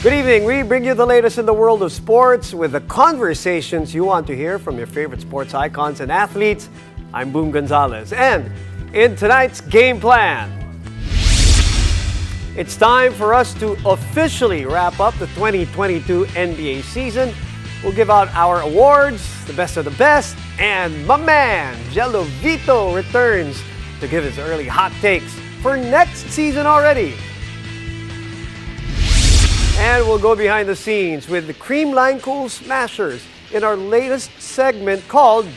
Good evening. We bring you the latest in the world of sports with the conversations you want to hear from your favorite sports icons and athletes. I'm Boom Gonzalez. And in tonight's game plan, it's time for us to officially wrap up the 2022 NBA season. We'll give out our awards, the best of the best, and my man, Jello Vito, returns to give his early hot takes for next season already. And we'll go behind the scenes with the Creamline Cool Smashers in our latest segment called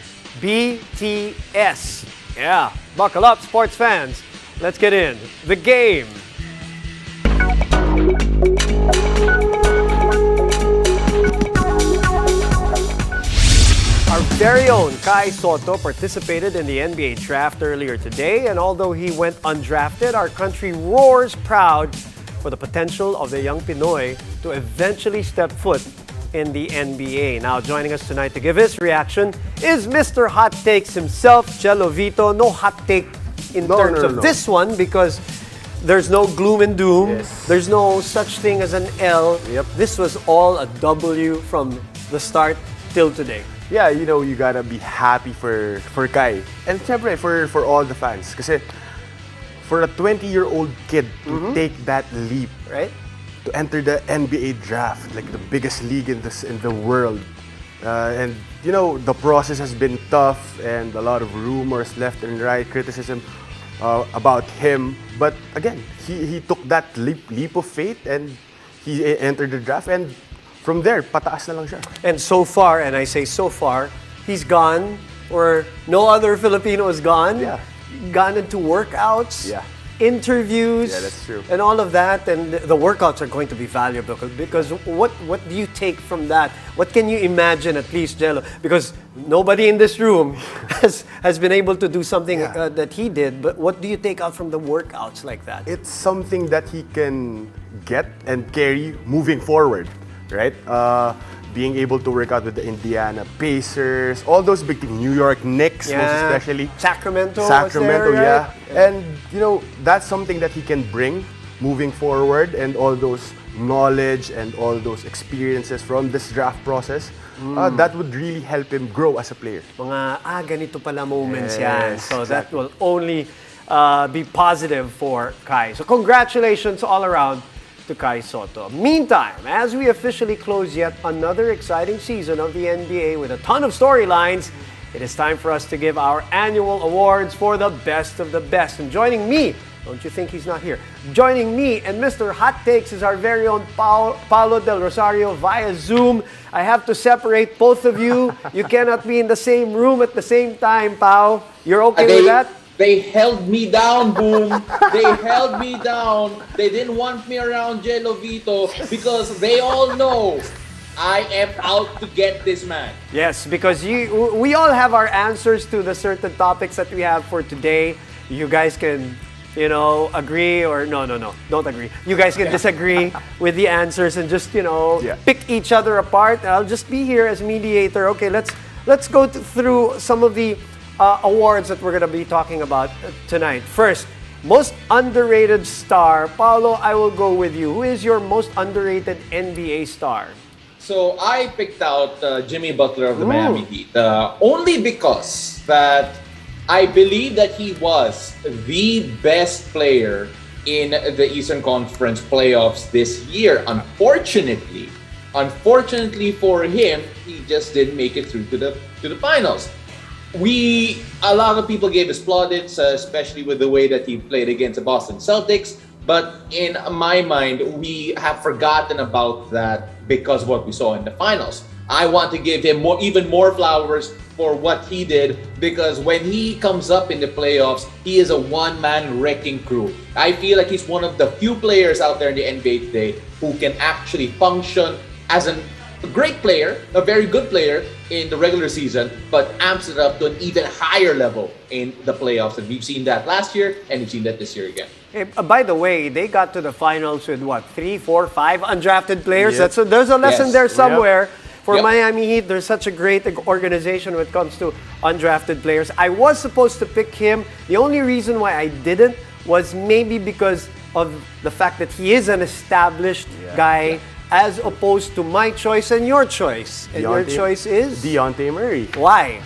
BTS. Yeah, buckle up, sports fans. Let's get in the game. Our very own Kai Sotto participated in the NBA draft earlier today, and although he went undrafted, our country roars proud for the potential of the young Pinoy to eventually step foot in the NBA. Now, joining us tonight to give his reaction is Mr. Hot Takes himself, Jello Vito. No hot take in terms of this one because there's no gloom and doom. Yes. There's no such thing as an L. Yep. This was all a W from the start till today. Yeah, you know, you gotta be happy for Kai. And syempre, for all the fans. Kasi for a 20-year-old kid to take that leap, Right? to enter the NBA draft, like the biggest league in the world. And, you know, the process has been tough and a lot of rumors left and right, criticism about him. But again, he took that leap of faith and he entered the draft. And from there, pataas na lang siya. And so far, and I say so far, he's gone where no other Filipino has gone. Yeah. Gone into workouts, Yeah. interviews, Yeah, that's true. and all of that. And the workouts are going to be valuable because what do you take from that? What can you imagine, at least, Jello? Because nobody in this room has been able to do something that he did. But what do you take out from the workouts like that? It's something that he can get and carry moving forward, right? Being able to work out with the Indiana Pacers, all those big teams, New York Knicks, most especially. Sacramento, was there, yeah. right? And, you know, that's something that he can bring moving forward, and all those knowledge and all those experiences from this draft process, that would really help him grow as a player. Mga, ganito pala moments yan. Yes, So that exactly. will only be positive for Kai. So congratulations all around to Kai Sotto. Meantime, as we officially close yet another exciting season of the NBA with a ton of storylines, it is time for us to give our annual awards for the best of the best. And joining me, don't you think he's not here? Joining me and Mr. Hot Takes is our very own Paulo Del Rosario via Zoom. I have to separate both of you. You cannot be in the same room at the same time, Pao. You're okay with that? They held me down, Boom. They held me down. They didn't want me around Jello Vito because they all know I am out to get this man. Yes, because we all have our answers to the certain topics that we have for today. You guys can, agree or no, don't agree. You guys can disagree with the answers and just, pick each other apart. I'll just be here as mediator. Okay, let's go through some of the awards that we're going to be talking about tonight. First, most underrated star. Paulo, I will go with you. Who is your most underrated NBA star? So I picked out Jimmy Butler of the Miami Heat only because that I believe that he was the best player in the Eastern Conference playoffs this year. Unfortunately for him, he just didn't make it through to the finals. A lot of people gave us plaudits, especially with the way that he played against the Boston Celtics. But in my mind, we have forgotten about that because of what we saw in the finals. I want to give him even more flowers for what he did, because when he comes up in the playoffs, he is a one-man wrecking crew. I feel like he's one of the few players out there in the NBA today who can actually function as a great player, a very good player in the regular season, but amps it up to an even higher level in the playoffs. And we've seen that last year, and we've seen that this year again. Hey, by the way, they got to the finals with 3, 4, 5 undrafted players. Yep. There's a lesson there somewhere. For Yep. Miami Heat, there's such a great organization when it comes to undrafted players. I was supposed to pick him. The only reason why I didn't was maybe because of the fact that he is an established guy as opposed to my choice and your choice. And your choice is? Dejounte Murray. Why?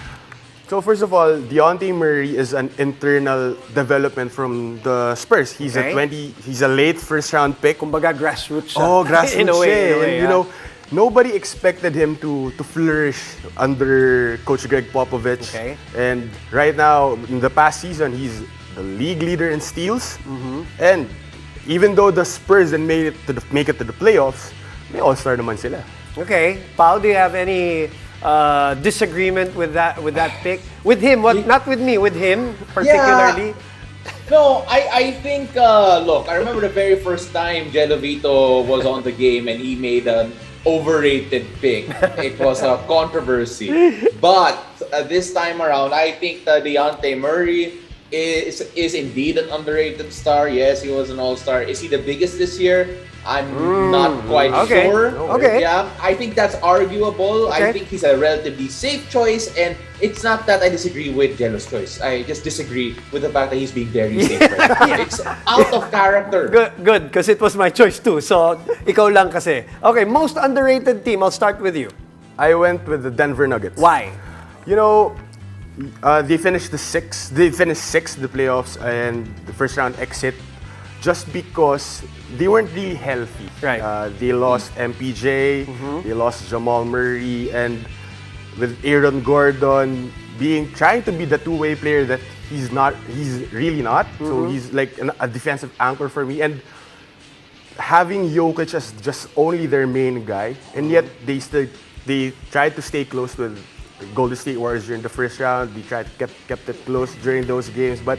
So first of all, Dejounte Murray is an internal development from the Spurs. He's he's a late first round pick. Kumbaga grassroots siya. Oh, grassroots in a way, siya. in a way, And, you know, nobody expected him to flourish under Coach Greg Popovich. Okay. And right now, in the past season, he's the league leader in steals. And even though the Spurs didn't make it to the playoffs, may all-star naman sila. Okay. Pao, do you have any disagreement with that pick? With him, not with me, with him particularly? No, I think, look, I remember the very first time Jello Vito was on the game and he made an overrated pick. It was a controversy. But this time around, I think Dejounte Murray is indeed an underrated star. Yes, he was an all-star. Is he the biggest this year? I'm not quite sure. Okay. Yeah, I think that's arguable. Okay. I think he's a relatively safe choice, and it's not that I disagree with Jello's choice. I just disagree with the fact that he's being very safe right now. It's out of character. Good, because it was my choice too. So, ikaw lang kasi. Okay, most underrated team. I'll start with you. I went with the Denver Nuggets. Why? You know, they finished sixth in the playoffs and the first round exit just because they weren't really healthy. Right. They lost MPJ, they lost Jamal Murray, and with Aaron Gordon trying to be the two-way player that he's really not. So he's like a defensive anchor for me. And having Jokic as just only their main guy, and yet they tried to stay close with the Golden State Warriors during the first round. They kept it close during those games, but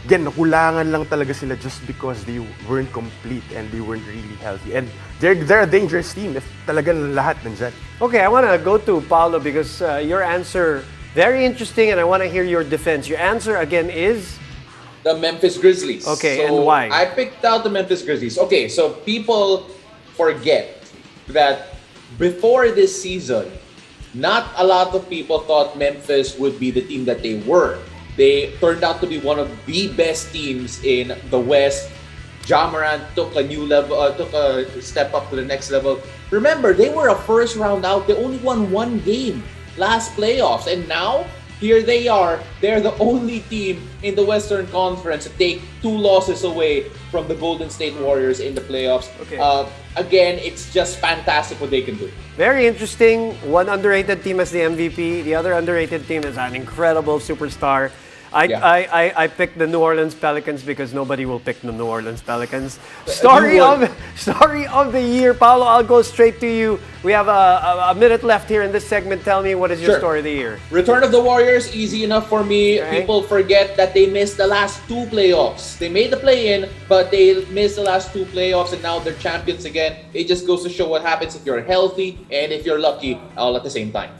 again, nakulangan lang talaga sila just because they weren't complete and they weren't really healthy. And they're a dangerous team if talagang lahat nandyan. Okay, I want to go to Paolo because your answer, very interesting, and I want to hear your defense. Your answer again is? The Memphis Grizzlies. Okay, so and why? I picked out the Memphis Grizzlies. Okay, so people forget that before this season, not a lot of people thought Memphis would be the team that they were. They turned out to be one of the best teams in the West. Ja Morant took a new level, took a step up to the next level. Remember, they were a first round out. They only won one game last playoffs, and now here they are. They're the only team in the Western Conference to take 2 losses away from the Golden State Warriors in the playoffs. Okay. Again, it's just fantastic what they can do. Very interesting. One underrated team as the MVP. The other underrated team is an incredible superstar. I picked the New Orleans Pelicans because nobody will pick the New Orleans Pelicans. Story of the year, Paolo. I'll go straight to you. We have a minute left here in this segment. Tell me, what is your story of the year? Return of the Warriors, easy enough for me. Okay. People forget that they missed the last 2 playoffs. They made the play-in, but they missed the last 2 playoffs, and now they're champions again. It just goes to show what happens if you're healthy and if you're lucky all at the same time.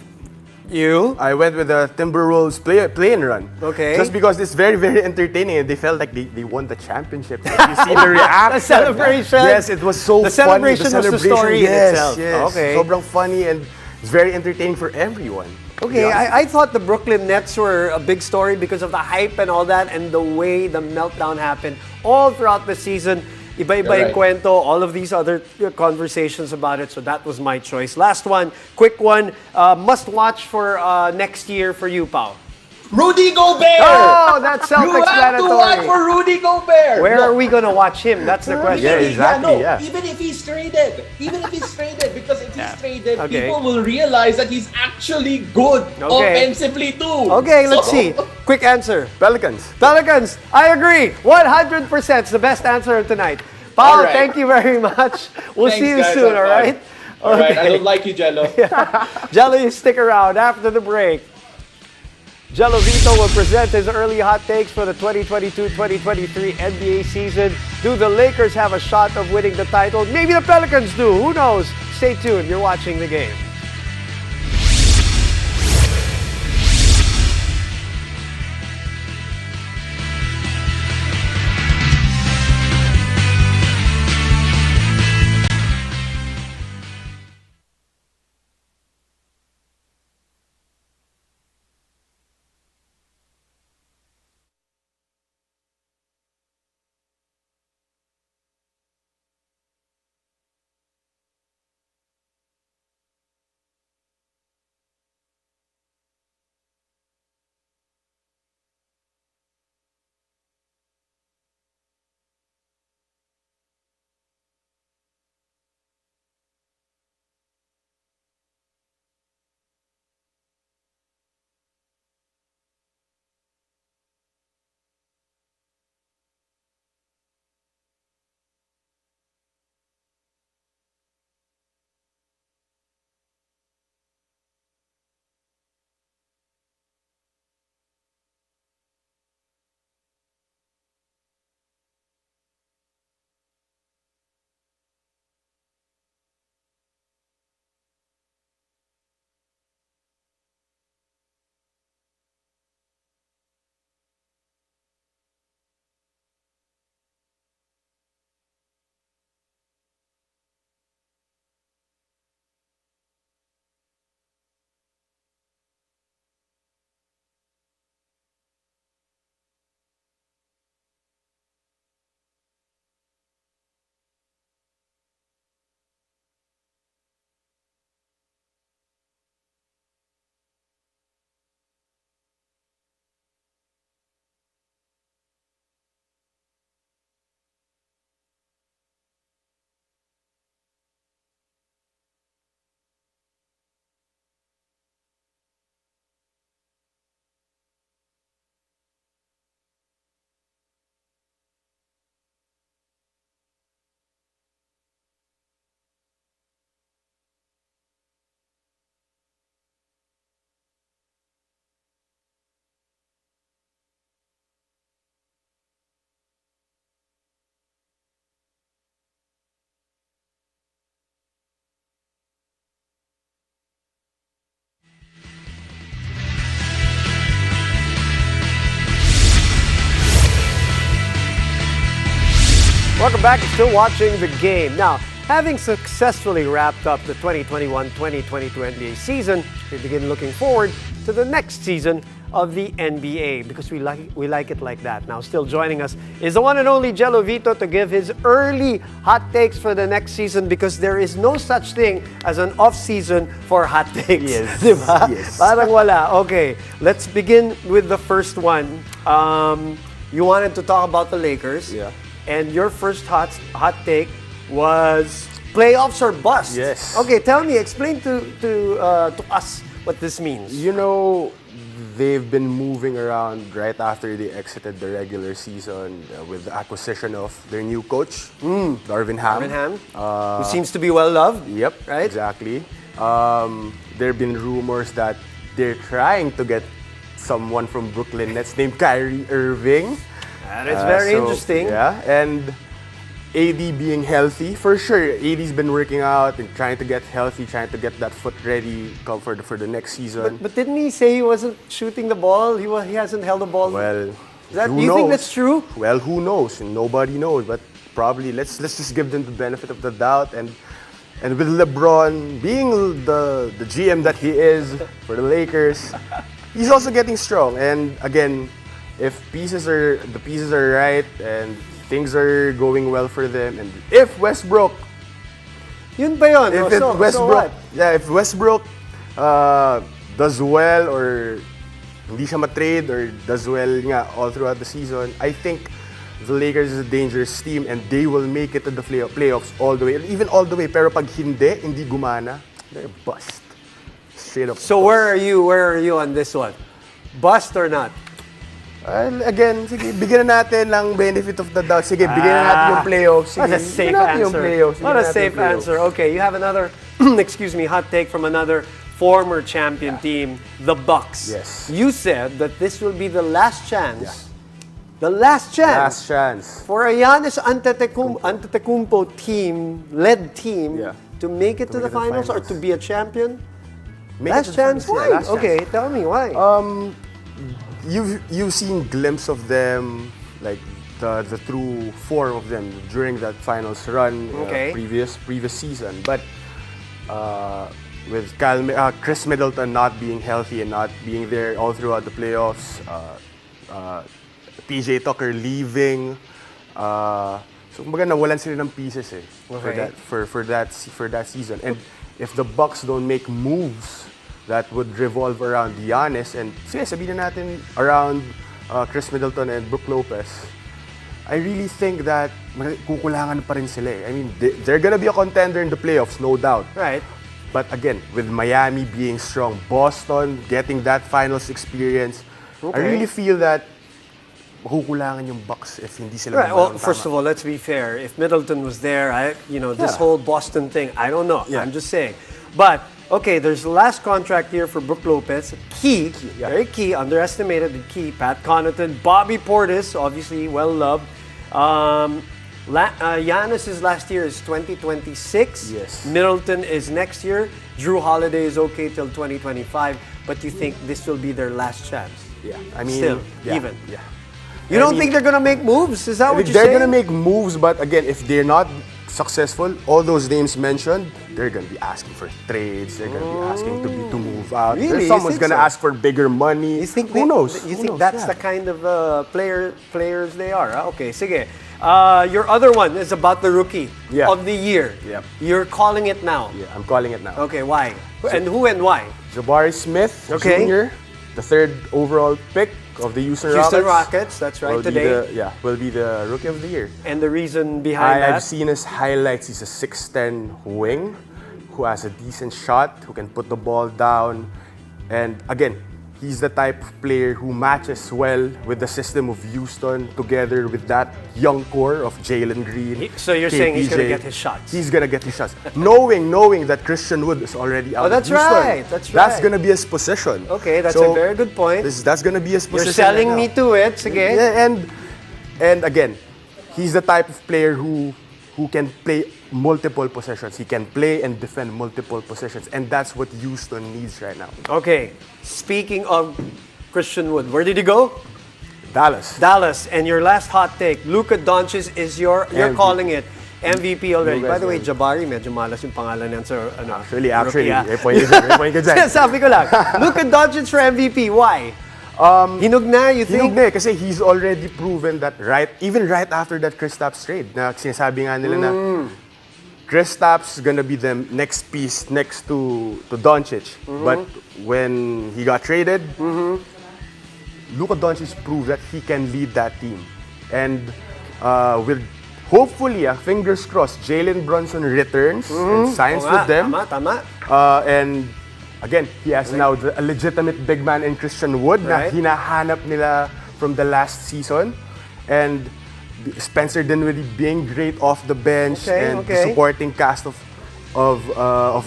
You? I went with the Timberwolves play-in run. Okay. Just because it's very, very entertaining and they felt like they won the championship. Like, you see the reaction. The celebration. Yes, it was so the funny. Celebration was the story in itself. Yes, okay. Sobrang funny and it's very entertaining for everyone. Okay, I thought the Brooklyn Nets were a big story because of the hype and all that and the way the meltdown happened all throughout the season. Iba-iba yung kwento, all of these other conversations about it. So that was my choice. Last one, quick one. Must watch for next year for you, Pao. Rudy Gobert! Oh, that's self-explanatory. You have to watch for Rudy Gobert! Where are we going to watch him? That's the question. Yeah, exactly. Even if he's traded. Because if he's traded, people will realize that he's actually good offensively too. Okay, let's see. Quick answer. Pelicans. Pelicans. I agree. 100%. It's the best answer tonight. Pao, thank you very much. We'll see you soon, all right? All right, I don't like you, Jello. Jello, you stick around after the break. Jello Vito will present his early hot takes for the 2022-2023 NBA season. Do the Lakers have a shot of winning the title? Maybe the Pelicans do. Who knows? Stay tuned. You're watching the game. Welcome back. You're still watching the game. Now, having successfully wrapped up the 2021-2022 NBA season, we begin looking forward to the next season of the NBA because we like it like that. Now, still joining us is the one and only Jello Vito to give his early hot takes for the next season because there is no such thing as an off-season for hot takes. Yes. Diba? Yes. Parang wala. Okay, let's begin with the first one. You wanted to talk about the Lakers. Yeah. And your first hot take was playoffs or bust. Yes. Okay, tell me, explain to us what this means. You know, they've been moving around right after they exited the regular season with the acquisition of their new coach, Darvin Ham. Darvin Ham, who seems to be well loved. Yep, right? exactly. There have been rumors that they're trying to get someone from Brooklyn Nets named Kyrie Irving. That is very interesting. Yeah, and AD being healthy, for sure. AD's been working out and trying to get healthy, trying to get that foot ready for the next season. But didn't he say he wasn't shooting the ball? He hasn't held the ball. Well, do you think that's true? Well, who knows? Nobody knows. But probably let's just give them the benefit of the doubt. And with LeBron being the GM that he is for the Lakers, he's also getting strong. And again, if the pieces are right and things are going well for them, and if Westbrook, Yun ba yun? if Westbrook does well or hindi siya matrade or does well nga all throughout the season, I think the Lakers is a dangerous team and they will make it to the playoffs all the way, even all the way. Pero pag hindi gumana, they're bust. Straight up. So where are you on this one? Bust or not? Again, sige, bigyan na natin ng benefit of the doubt. Sige, bigyan na natin yung playoffs. Sige, What a safe bigyan natin yung answer. playoffs. What a safe answer. Okay, you have another, excuse me, hot take from another former champion team, the Bucks. Yes. You said that this will be the last chance. The last chance. Last chance. For a Giannis Antetokounmpo led team Yeah. to make it to the make it to the finals or finals. to be a champion. Make it Last to the chance? finals, Why? yeah, last chance. Okay, tell me why. You've seen glimpse of them, like the true form of them during that finals run Okay. previous season. But with Chris Middleton not being healthy and not being there all throughout the playoffs, PJ Tucker leaving, so kumbaga nawalan sila ng pieces for that season. And if the Bucks don't make moves that would revolve around Giannis and sige, sabihin na natin around Chris Middleton and Brook Lopez, I really think that kukulangan pa rin sila eh. I mean, they're gonna be a contender in the playoffs, no doubt. Right. But again, with Miami being strong, Boston getting that finals experience, I really feel that kukulangan yung Bucks if hindi sila Right. Well, gumawa ng first of tama. all, let's be fair. If Middleton was there, this whole Boston thing, I don't know. Yeah. I'm just saying. But okay, there's the last contract here for Brook Lopez. Key, very key, underestimated and key. Pat Connaughton, Bobby Portis, obviously well loved. Giannis's last year is 2026. Yes. Middleton is next year. Drew Holiday is okay till 2025. But you think this will be their last chance? Yeah, I mean, Still, yeah, even. Yeah. You don't think they're gonna make moves? Is that what you're They're saying? gonna make moves, but again, if they're not successful, all those names mentioned, they're gonna be asking for trades. They're gonna be asking to move out. Really? You Someone's think gonna so? ask for bigger money. You think Who knows? You Who think knows? that's Yeah. the kind of players they are? Huh? Okay, sige. Your other one is about the rookie of the year. Yep. You're calling it now. Yeah, I'm calling it now. Okay, why? And who and why? Jabari Smith Okay. Jr., the third overall pick of the Houston Houston Rockets. Rockets, that's right, will today. will be the rookie of the year. And the reason behind I've that? seen his highlights. He's a 6'10" wing who has a decent shot, who can put the ball down. And again, he's the type of player who matches well with the system of Houston together with that young core of Jalen Green. So you're saying he's gonna KPJ. get his shots? He's gonna get his shots. knowing that Christian Wood is already out. Oh, that's of Houston. right, that's That's right. gonna be his position. Okay, that's So, a very good point. That's gonna be his You're position. selling right me now. to it. Sige. Yeah, and again, he's the type of player who can play multiple possessions. He can play and defend multiple possessions, and that's what Houston needs right now. Okay, speaking of Christian Wood, where did he go? Dallas. Dallas. And your last hot take, Luka Doncic is you're calling it MVP already. By the way, Jabari, medyo malas yung pangalan niyan sa Actually, rookie, may point ka dyan. Sabi ko lang, Luka Doncic for MVP. Why? Hinog na, you think? Hinog na kasi he's already proven that even right after that Kristaps trade, na sinasabi nga nila na Kristaps gonna be the next piece next to Doncic. But when he got traded, Luka Doncic proved that he can lead that team. And with hopefully, fingers crossed, Jalen Brunson returns and signs with them. Tama. And again, he has now a legitimate big man in Christian Wood na hinahanap nila from the last season. And Spencer Dinwiddie being great off the bench and the supporting cast of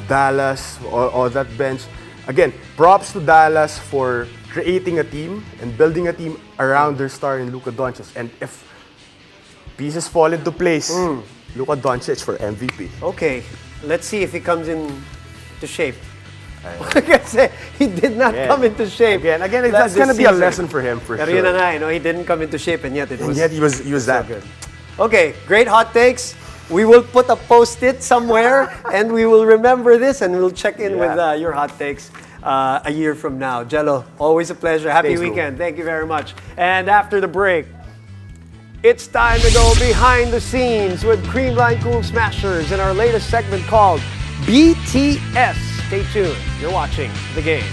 Dallas or that bench. Again, props to Dallas for creating a team and building a team around their star in Luka Doncic. And if pieces fall into place, Luka Doncic for MVP. Okay, let's see if he comes into shape. Kasi he did not come into shape. Again, that's gonna be a lesson for him for Pero sure. yun na nga, he didn't come into shape and yet it was. And yet he was that good. Okay, great hot takes. We will put a post-it somewhere and we will remember this and we'll check in with your hot takes a year from now. Jello, always a pleasure. Happy weekend. Thank you very much. And after the break, it's time to go behind the scenes with Creamline Cool Smashers in our latest segment called BTS. Stay tuned. You're watching The Game.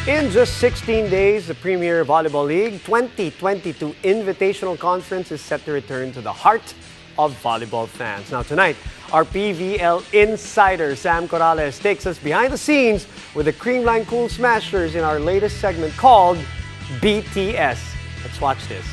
In just 16 days, the Premier Volleyball League 2022 Invitational Conference is set to return to the heart of volleyball fans. Now tonight, our PVL insider Sam Corrales takes us behind the scenes with the Creamline Cool Smashers in our latest segment called BTS. Let's watch this.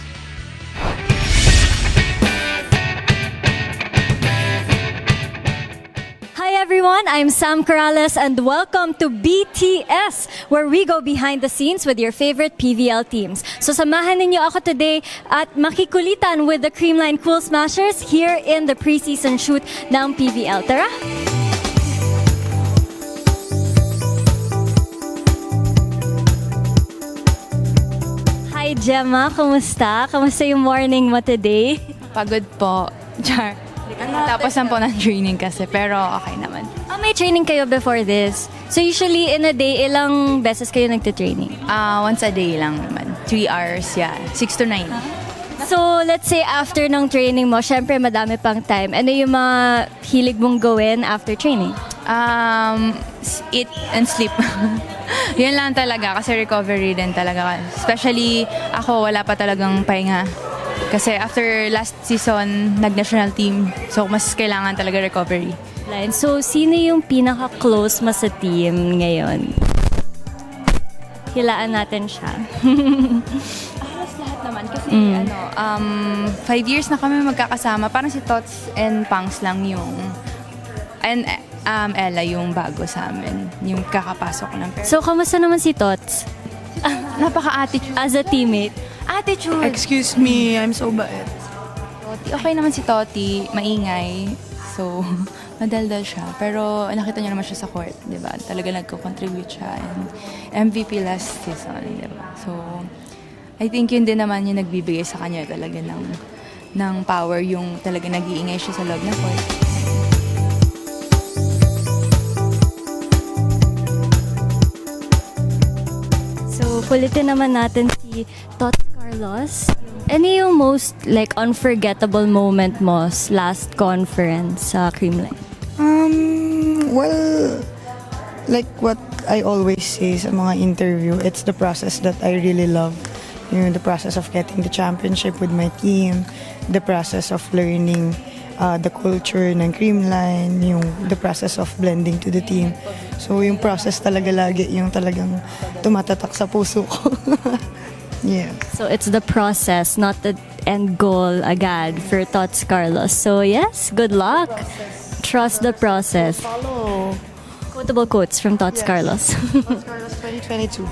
Hi everyone, I'm Sam Corrales and welcome to BTS, where we go behind the scenes with your favorite PVL teams. So samahan ninyo ako today at makikulitan with the Creamline Cool Smashers here in the preseason shoot ng PVL. Tara! Hi Jema, kumusta? Kumusta yung morning mo today? Pagod po. Char. Tapos lang po ng training kasi, pero okay naman. May training kayo before this? So usually in a day, ilang beses kayo nagte-training? Once a day lang naman. 3 hours, yeah. 6 to 9. So let's say after ng training mo, syempre madami pang time. Ano yung mga hilig mong gawin after training? Eat and sleep. Yun lang talaga kasi recovery din talaga. Especially ako, wala pa talagang pahinga. Kasi after last season, nag-national team. So, mas kailangan talaga recovery. So, sino yung pinaka-close mo sa team ngayon? Hilaan natin siya. Halos lahat naman. Kasi 5 years na kami magkakasama. Parang si Tots and Pangs lang yung... And Ella yung bago sa amin. Yung kakapasok ng... So, kamusta naman si Tots? Napaka-attitude. As a teammate? Attitude. Excuse me, I'm so bad. Toti, okay naman si Toti, maingay. So, madaldal siya. Pero nakita niyo naman siya sa court, di ba? Talaga nagko-contribute siya. And MVP last season, di ba? So, I think yun din naman yung nagbibigay sa kanya talaga ng power, yung talaga nag-iingay siya sa loob ng court. So, kulitin naman natin si Tots Carlos. Ano yung most unforgettable moment mo last conference sa Creamline? Well, like what I always say sa mga interview, it's the process that I really love. The process of getting the championship with my team, the process of learning the culture ng Creamline, the process of blending to the team. So yung process talaga lagi yung talagang tumatatak sa puso ko. Yeah. So it's the process, not the end goal agad for Tots Carlos. So yes, good luck. Trust the process. Follow. Quotable quotes from Tots Carlos. Tots Carlos 2022.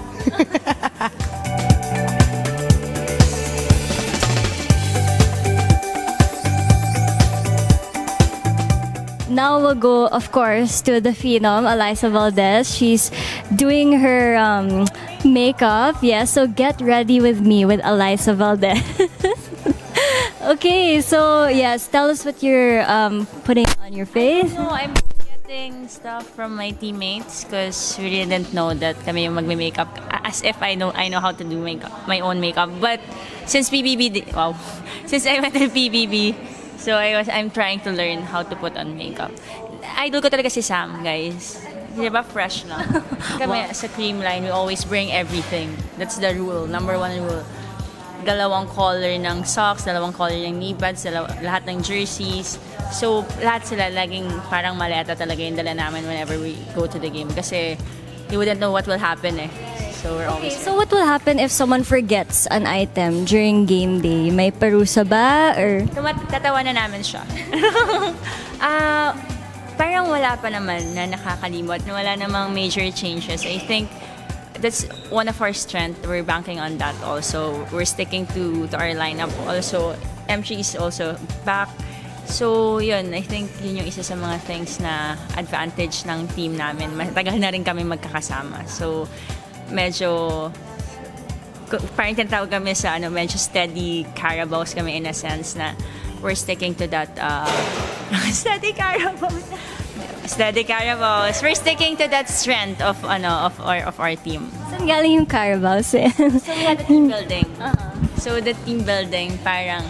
Now we'll go, of course, to the phenom, Alyssa Valdez. She's doing her makeup. Yeah, so get ready with me with Alyssa Valdez. Okay, so yes, tell us what you're putting on your face. No, I'm getting stuff from my teammates because we really didn't know that kami yung magme-makeup. As if I know how to do makeup, my own makeup. But since since I went to PBB, so I'm trying to learn how to put on makeup. Idol ko talaga si Sam, guys. Di ba fresh na? Kami sa Creamline, we always bring everything. That's the rule, number 1 rule. Dalawang color ng socks, dalawang color ng knee pads, lahat ng jerseys. So, lahat sila laging parang maleta talaga yung dala namin whenever we go to the game. Kasi you wouldn't know what will happen eh. So, we're always So what will happen if someone forgets an item during game day? May parusa ba? Or tatawanan namin siya. Parang wala pa naman na nakakalimot. Wala namang major changes. I think that's one of our strengths. We're banking on that also. We're sticking to our lineup also. MG is also back. So, yun. I think yun yung isa sa mga things na advantage ng team namin. Matagal na rin kami magkakasama. So, medyo parang tinatawag kami sa medyo steady Carabaos kami in a sense na we're sticking to that steady Carabaos. We're sticking to that strength of our team. saan galing yung Carabaos eh? So we had the team building. So the team building parang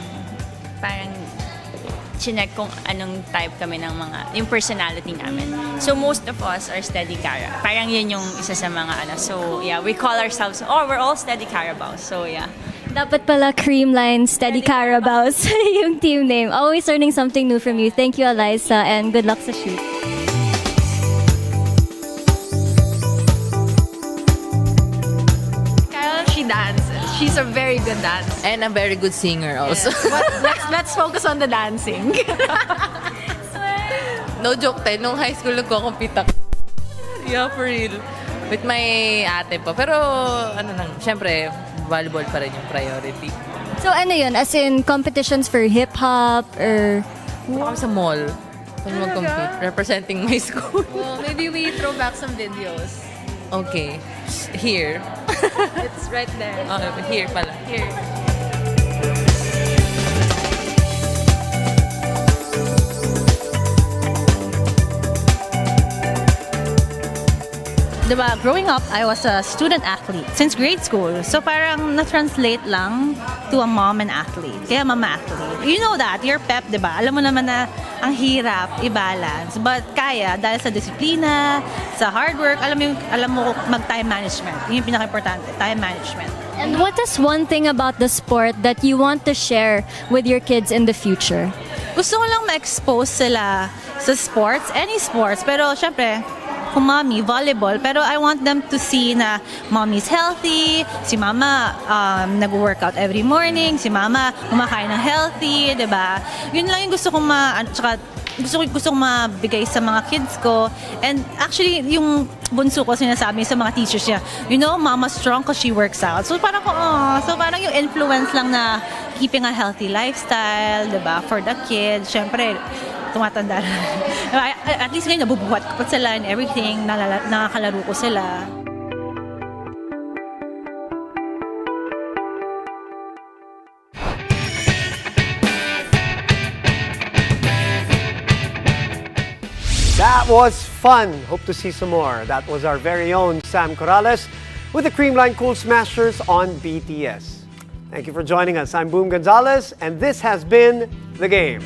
chinek kung anong type kami ng yung personality namin. So most of us are steady Cara. Parang yun yung isa sa mga So yeah, we call ourselves, we're all steady Carabaos. So yeah. Dapat pala Creamline Steady Carabaos yung team name. Always learning something new from you. Thank you, Alyssa, and good luck sa shoot. She dances. She's a very good dancer. And a very good singer also. But let's focus on the dancing. No joke tayo, nung high school nagko-compete ako. Yeah, for real. With my ate po. Pero, syempre, volleyball pa rin yung priority. So ano yun? As in competitions for hip-hop or... Ako sa mall. Kung mag-compete. Representing my school. Well, maybe we throw back some videos. Okay. Here. It's right there. Here pala. Here. Diba, growing up, I was a student athlete since grade school. So parang na-translate lang to a mom and athlete. Kaya mama athlete. You know that, you're pep, diba? Alam mo naman na ang hirap i-balance. But kaya, dahil sa disiplina, sa hard work, alam mo mag-time management. Yun yung pinaka-importante, time management. And what is one thing about the sport that you want to share with your kids in the future? Gusto ko lang ma-expose sila sa sports, any sports. Pero syempre, kung mommy, volleyball. Pero I want them to see na mommy's healthy, si mama nag-workout every morning, si mama kumakain ng healthy, diba? Yun lang yung gusto kong tsaka gusto kong mabigay sa mga kids ko. And actually, yung bunso ko sinasabi sa mga teachers niya, you know, mama's strong because she works out. So parang yung influence lang na keeping a healthy lifestyle, diba? For the kids, syempre, tumatanda na. At least ngayon, nabubuhat ko pa sila and everything, nakakalaro ko sila. That was fun. Hope to see some more. That was our very own Sam Corrales with the Creamline Cool Smashers on BTS. Thank you for joining us. I'm Boom Gonzalez, and this has been The Game.